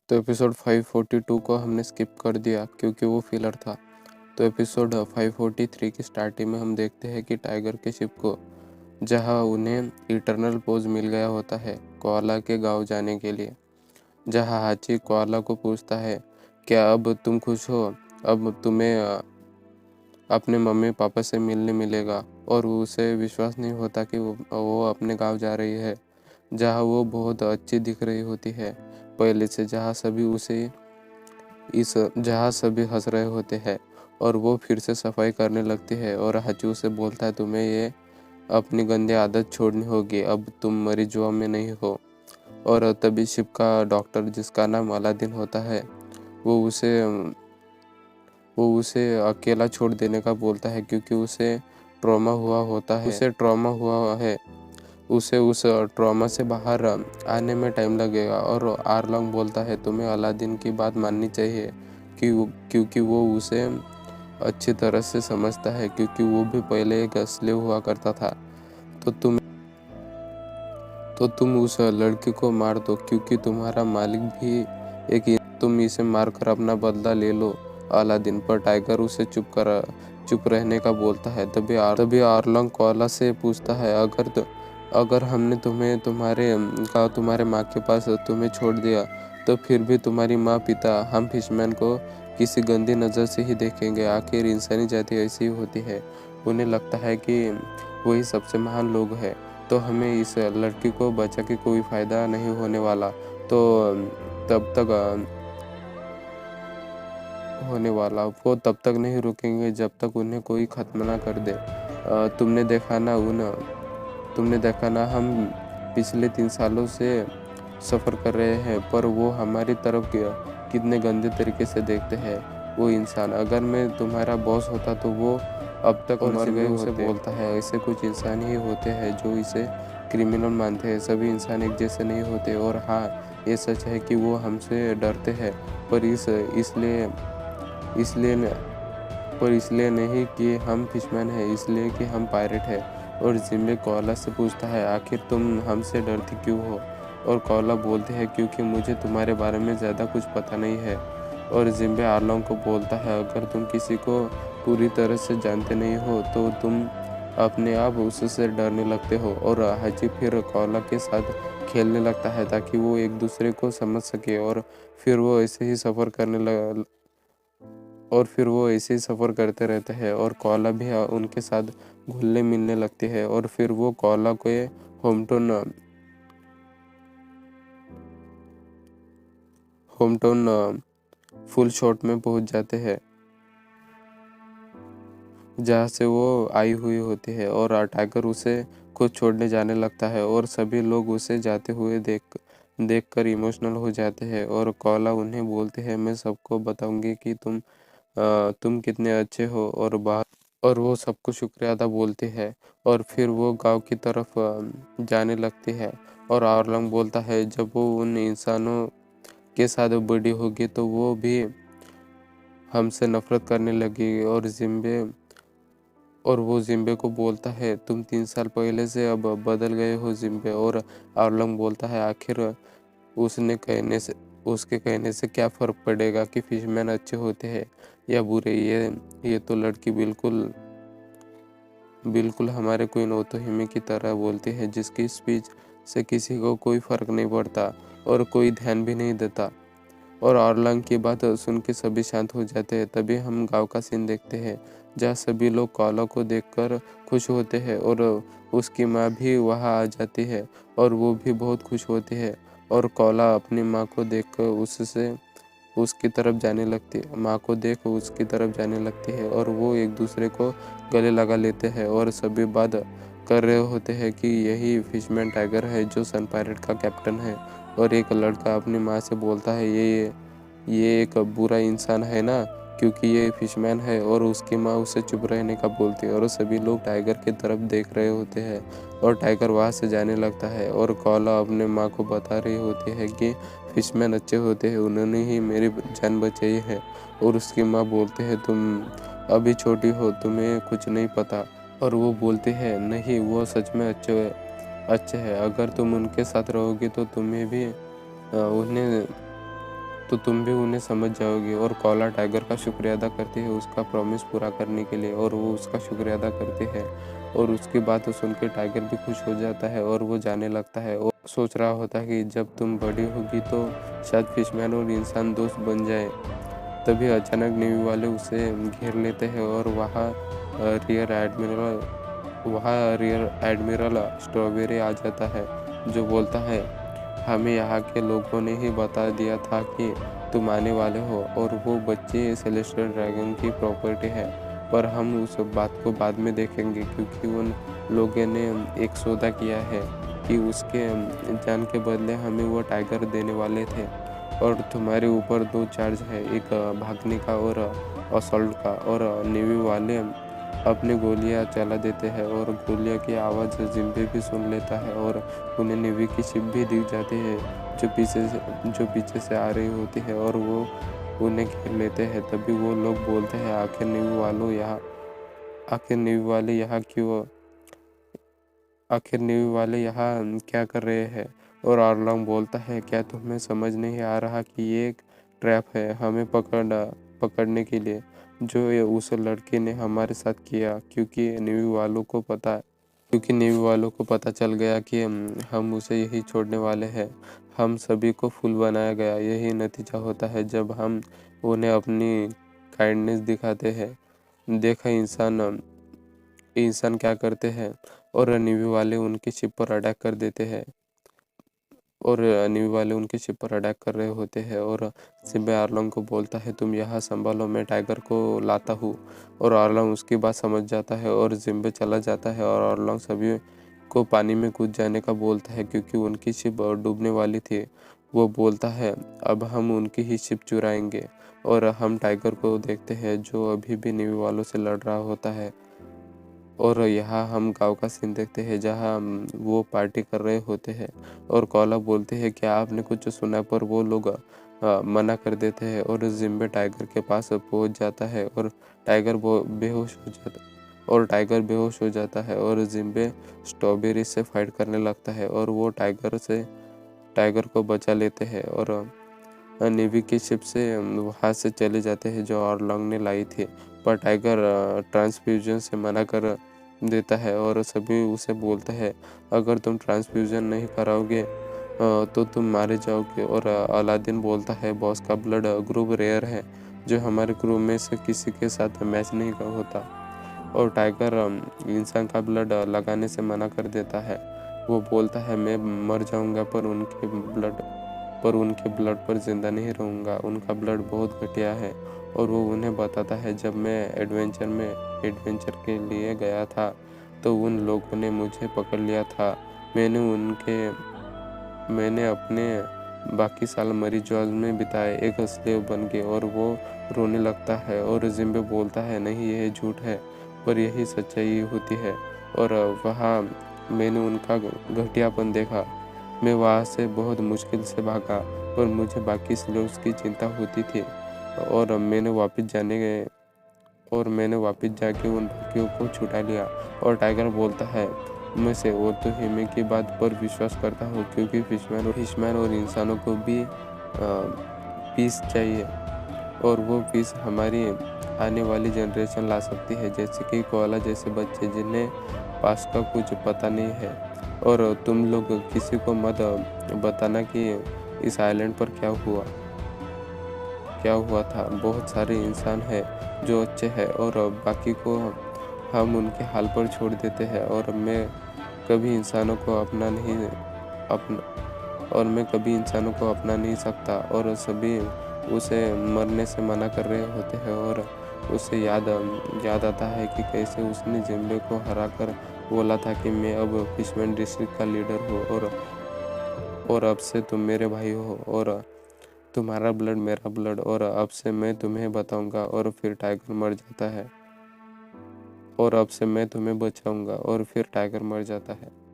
तो एपिसोड 542 को हमने स्किप कर दिया क्योंकि वो फिलर था। तो एपिसोड 543 की स्टार्टिंग में हम देखते हैं कि टाइगर के शिप को जहां उन्हें इटर्नल पोज मिल गया होता है कोआला के गांव जाने के लिए, जहां हाची कोआला को पूछता है, क्या अब तुम खुश हो? अब तुम्हें अपने मम्मी पापा से मिलने मिलेगा। और उसे विश्वास नहीं होता कि वो अपने गांव जा रही है, जहां वो बहुत अच्छी दिख रही होती है पहले से, जहाँ सभी हंस रहे होते हैं। और वो फिर से सफाई करने लगती है और हाची उसे बोलता है, तुम्हें ये अपनी गंदी आदत छोड़नी होगी, अब तुम मरी जुआ में नहीं हो। और तभी शिप का डॉक्टर, जिसका नाम अलादीन होता है, वो उसे अकेला छोड़ देने का बोलता है क्योंकि उसे ट्रॉमा हुआ है। उसे उस ट्रॉमा से बाहर आने में टाइम लगेगा। और आर्लोंग बोलता है, तुम्हें अलादीन की बात माननी चाहिए क्योंकि वो उसे अच्छी तरह से समझता है, क्योंकि वो भी पहले एक स्लेव हुआ करता था। तो तुम उस लड़की को मार दो क्योंकि तुम्हारा मालिक भी तुम इसे मारकर अपना बदला ले लो अलादीन। पर टाइगर उसे चुप रहने का बोलता है। तभी आर्लोंग कोआला से पूछता है, अगर हमने तुम्हें तुम्हारे माँ के पास तुम्हें छोड़ दिया, तो फिर भी तुम्हारी माँ पिता हम फिशमैन को किसी गंदी नज़र से ही देखेंगे। आखिर इंसानी जाति ऐसी ही होती है, उन्हें लगता है कि वही सबसे महान लोग हैं। तो हमें इस लड़की को बचा के कोई फ़ायदा नहीं होने वाला। तो वो तब तक नहीं रुकेंगे जब तक उन्हें कोई खत्म ना कर दे। तुमने देखा ना हम पिछले 3 सालों से सफ़र कर रहे हैं, पर वो हमारी तरफ कितने गंदे तरीके से देखते हैं। वो इंसान, अगर मैं तुम्हारा बॉस होता तो वो अब तक मर गए होते। उसे बोलता है, ऐसे कुछ इंसान ही होते हैं जो इसे क्रिमिनल मानते हैं। सभी इंसान एक जैसे नहीं होते। और हाँ, ये सच है कि वो हमसे डरते हैं, पर इसलिए नहीं कि हम फिशमैन हैं, इसलिए कि हम पायरेट हैं। और जिम्बे कोआला से पूछता है, आखिर तुम हमसे डरती क्यों हो? और कोआला बोलते हैं, क्योंकि मुझे तुम्हारे बारे में ज़्यादा कुछ पता नहीं है। और जिम्बे आर्लोंग को बोलता है, अगर तुम किसी को पूरी तरह से जानते नहीं हो तो तुम अपने आप उससे डरने लगते हो। और हाची फिर कोआला के साथ खेलने लगता है ताकि वो एक दूसरे को समझ सके। और फिर वो ऐसे ही सफ़र करते रहते हैं और कोआला भी उनके साथ घुलने मिलने लगती है। और फिर वो कोआला के होमटाउन फुल शॉट में पहुंच जाते हैं, जहाँ से वो आई हुई होती है। और टाइगर उसे खुद छोड़ने जाने लगता है और सभी लोग उसे जाते हुए देखकर इमोशनल हो जाते हैं। और कोआला उन्हें बोलते हैं, मैं सबको बताऊंगी कि तुम कितने अच्छे हो। और वो सबको शुक्रिया अदा बोलती है। और फिर वो गांव की तरफ जाने लगती है। और आर्लोंग बोलता है, जब वो उन इंसानों के साथ बड़ी होगी तो वो भी हमसे नफरत करने लगेगी। और वो जिम्बे को बोलता है, तुम 3 साल पहले से अब बदल गए हो जिम्बे। और आर्लोंग बोलता है, आखिर उसके कहने से क्या फ़र्क पड़ेगा कि फिशमैन अच्छे होते हैं या बुरे? ये तो लड़की बिल्कुल हमारे क्वीन ओतोहिमे की तरह बोलती है, जिसकी स्पीच से किसी को कोई फ़र्क नहीं पड़ता और कोई ध्यान भी नहीं देता। और आर्लोंग की बात सुन के सभी शांत हो जाते हैं। तभी हम गांव का सीन देखते हैं, जहाँ सभी लोग कोआला को देखकर खुश होते हैं। और उसकी माँ भी वहाँ आ जाती है और वो भी बहुत खुश होती है। और कोआला अपनी माँ को देखकर उसकी तरफ जाने लगती है और वो एक दूसरे को गले लगा लेते हैं। और सभी बात कर रहे होते हैं कि यही फिशमैन टाइगर है जो सन पायरेट का कैप्टन है। और एक लड़का अपनी माँ से बोलता है, ये एक बुरा इंसान है ना, क्योंकि ये फिशमैन है। और उसकी माँ उसे चुप रहने का बोलती है। और सभी लोग टाइगर की तरफ देख रहे होते हैं और टाइगर वहाँ से जाने लगता है। और कोआला अपने माँ को बता रही होती है कि फिशमैन अच्छे होते हैं, उन्होंने ही मेरी जान बचाई है। और उसकी माँ बोलते हैं, तुम अभी छोटी हो, तुम्हें कुछ नहीं पता। और वो बोलते हैं, नहीं, वो सच में अच्छे हैं। अगर तुम उनके साथ रहोगी तो तुम्हें भी उन्हें तो तुम भी उन्हें समझ जाओगे। और कोला टाइगर का शुक्रिया अदा करती है उसका प्रॉमिस पूरा करने के लिए, और वो उसका शुक्रिया अदा करती है। और उसकी बात सुन के टाइगर भी खुश हो जाता है और वो जाने लगता है और सोच रहा होता है कि जब तुम बड़ी होगी तो शायद फिशमैन और इंसान दोस्त बन जाए। तभी अचानक नेवी वाले उसे घेर लेते हैं और रियर एडमिरल स्ट्रॉबेरी आ जाता है, जो बोलता है हमें यहाँ के लोगों ने ही बता दिया था कि तुम आने वाले हो, और वो बच्चे सेलेस्टियल ड्रैगन की प्रॉपर्टी है। पर हम उस बात को बाद में देखेंगे, क्योंकि उन लोगों ने एक सौदा किया है कि उसके जान के बदले हमें वो टाइगर देने वाले थे। और तुम्हारे ऊपर 2 चार्ज है, एक भागने का और असॉल्ट का। और नेवी वाले अपनी गोलियां चला देते हैं और गोलियां की आवाज़ जिम्बे भी सुन लेता है, और उन्हें नेवी की शिप भी दिख जाती है जो पीछे से आ रही होती है, और वो उन्हें घेर लेते हैं। तभी वो लोग बोलते हैं आखिर नेवी वाले यहाँ क्या कर रहे हैं। और आर्लॉन्ग बोलता है क्या तुम्हें समझ नहीं आ रहा कि ये एक ट्रैप है हमें पकड़ने के लिए, जो ये उस लड़के ने हमारे साथ किया, क्योंकि नेवी वालों को पता चल गया कि हम उसे यही छोड़ने वाले हैं। हम सभी को फूल बनाया गया। यही नतीजा होता है जब हम उन्हें अपनी काइंडनेस दिखाते हैं। देखा इंसान क्या करते हैं। और नेवी वाले उनकी शिप पर अटैक कर देते हैं और नेवी वाले उनकी शिप पर अटैक कर रहे होते हैं। और सिम्बे आर्लोंग को बोलता है तुम यहाँ संभालो, मैं टाइगर को लाता हूँ। और आर्लोंग उसकी बात समझ जाता है और जिम्बे चला जाता है, और आर्लोंग सभी को पानी में कूद जाने का बोलता है क्योंकि उनकी शिप डूबने वाली थी। वो बोलता है अब हम उनकी ही शिप चुराएंगे। और हम टाइगर को देखते हैं जो अभी भी नेवी वालों से लड़ रहा होता है। और यहाँ हम गांव का सीन देखते हैं जहाँ वो पार्टी कर रहे होते हैं, और कोला बोलते हैं क्या आपने कुछ सुना, पर वो लोग मना कर देते हैं। और जिम्बे टाइगर के पास पहुंच जाता है और टाइगर बेहोश हो जाता है और जिम्बे स्ट्रॉबेरी से फाइट करने लगता है, और वो टाइगर को बचा लेते हैं और नेवी की शिप से वहाँ से चले जाते हैं जो आर्लॉन्ग ने लाई थी। पर टाइगर ट्रांसफ्यूजन से मना कर देता है और सभी उसे बोलते हैं अगर तुम ट्रांसफ्यूजन नहीं कराओगे तो तुम मारे जाओगे। और अलादीन बोलता है बॉस का ब्लड ग्रुप रेयर है, जो हमारे क्रू में से किसी के साथ मैच नहीं होता। और टाइगर इंसान का ब्लड लगाने से मना कर देता है। वो बोलता है मैं मर जाऊंगा पर उनके ब्लड पर जिंदा नहीं रहूँगा, उनका ब्लड बहुत घटिया है। और वो उन्हें बताता है जब मैं एडवेंचर के लिए गया था तो उन लोगों ने मुझे पकड़ लिया था। मैंने अपने बाकी साल मरी जॉज में बिताए एक स्लेव बन के। और वो रोने लगता है और जिम्बे बोलता है नहीं यह झूठ है, पर यही सच्चाई होती है। और वहाँ मैंने उनका घटियापन देखा। मैं वहाँ से बहुत मुश्किल से भागा, पर मुझे बाकी स्लेव्स की चिंता होती थी, और मैंने वापस जाके उन बाकियों को छुटा लिया। और टाइगर बोलता है मैं से और तो हिमे की बात पर विश्वास करता हूँ, क्योंकि फिशमैन और इंसानों को भी पीस चाहिए, और वो पीस हमारी आने वाली जनरेशन ला सकती है, जैसे कि कोला जैसे बच्चे जिन्हें पास का कुछ पता नहीं है। और तुम लोग किसी को मत बताना कि इस आइलैंड पर क्या हुआ था। बहुत सारे इंसान हैं जो अच्छे हैं और बाकी को हम उनके हाल पर छोड़ देते हैं। और मैं कभी इंसानों को अपना नहीं सकता। और सभी उसे मरने से मना कर रहे होते हैं, और उसे याद आता है कि कैसे उसने जिम्बे को हराकर बोला था कि मैं अब फिशमैन डिस्ट्रिक्ट का लीडर हूँ, और अब से तुम मेरे भाई हो, और तुम्हारा ब्लड मेरा ब्लड, और अब से मैं तुम्हें बताऊंगा। और फिर टाइगर मर जाता है, और अब से मैं तुम्हें बचाऊंगा, और फिर टाइगर मर जाता है।